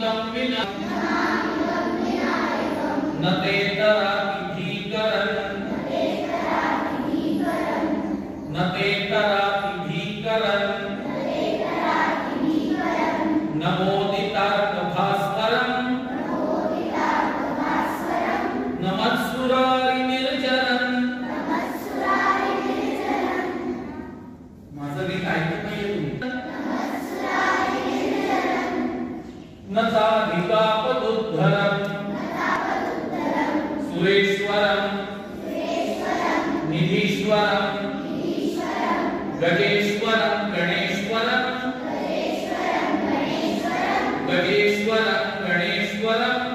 तं विना न तेतराति भीकरन् न तेतराति भीकरन् नमोदितार्क भास्करम् नमस्सुरारि निर्जरन् माझं गीत ऐकत नाहीये तुम्ही न साधिकापदुद्धरम् सुरेश्वरम् निधीश्वरम् गजेश्वरम् गणेश्वरम् गजेश्वरम् गणेश्वरम्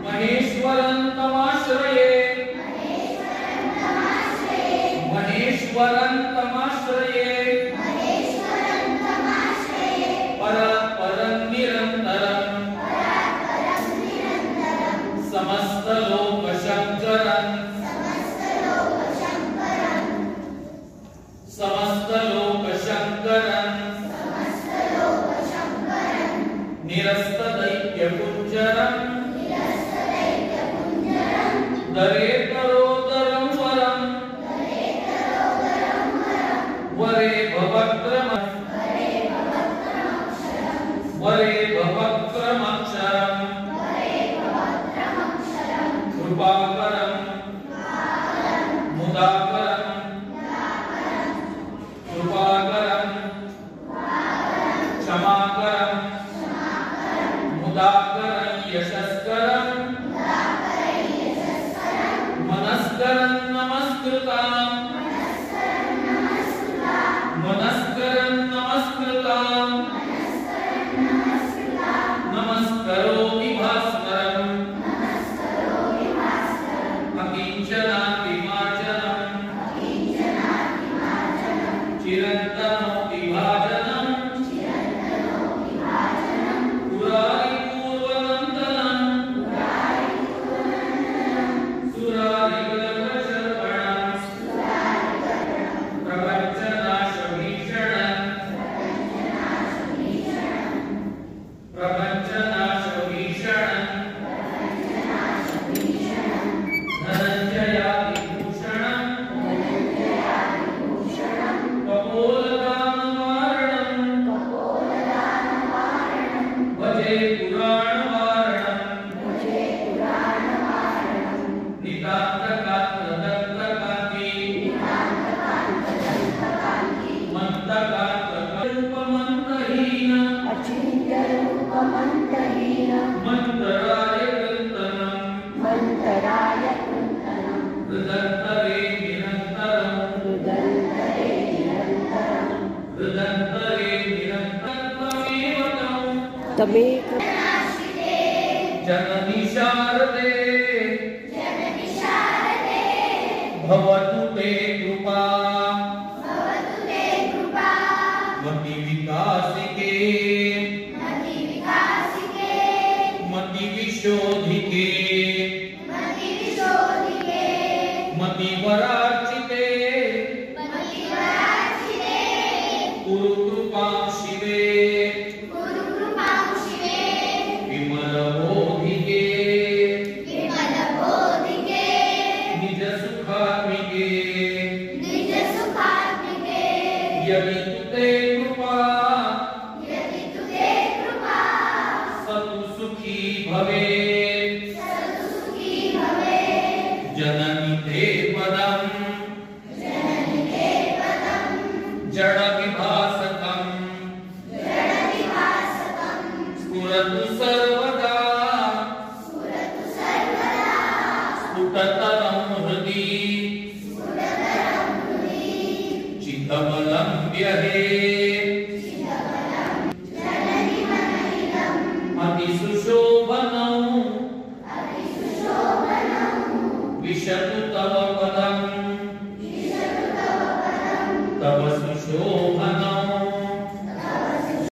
महेश्वरं तमाश्रये महेश्वरं तमाश्रये परं निरन्तरं समस्तलोकशङ्करं समस्तलोकशङ्करं निरस्तदैत्यकुञ्जरम् दरेतरोदरं वरं वरे भवक्रमं वरे भवक्रमक्षरं कृपाकरं मुदाकरं कृपाकरं क्षमाकरं मुदाकरं यशस्करं मनस्करं नमस्कृतां मनस्करं नमस्कृतां नमस्करोमि भास्करम् अकिञ्चनातिमार्जनं चिरन्तनोऽतिभाजनं पुरारिपूर्वनन्दनं सुरारिगर्भशर्वणं प्रपञ्चनाशभीषणं प्रपञ्चनाशभीषणं धनञ्जयादिभूषणं कपोलदानवारणं भजे पुराणवारणं नितान्तकान्तदन्तकान्ति मन्तकान्तरूपमन्तहीन मन्तराय कृन्तनं हृदन्तरे निरन्तरं हृदन्तरे निरन्तरमेव तमेव जननि शारदे भवतु ते कृपा मतिविकासिके मतिविशोधिके मतिवरार्चिते कुरु कृपां शिवे विमलबोधिके निजसुखात्मिके यदि तुते कृपा सतु सुखी भवेत् जननि ते पदम् जडविभासकम् स्फुरतु सर्वदा स्फुटतरं हृदि चित्तबलं व्यहेत् अतिसुशोभनौ विशतु तव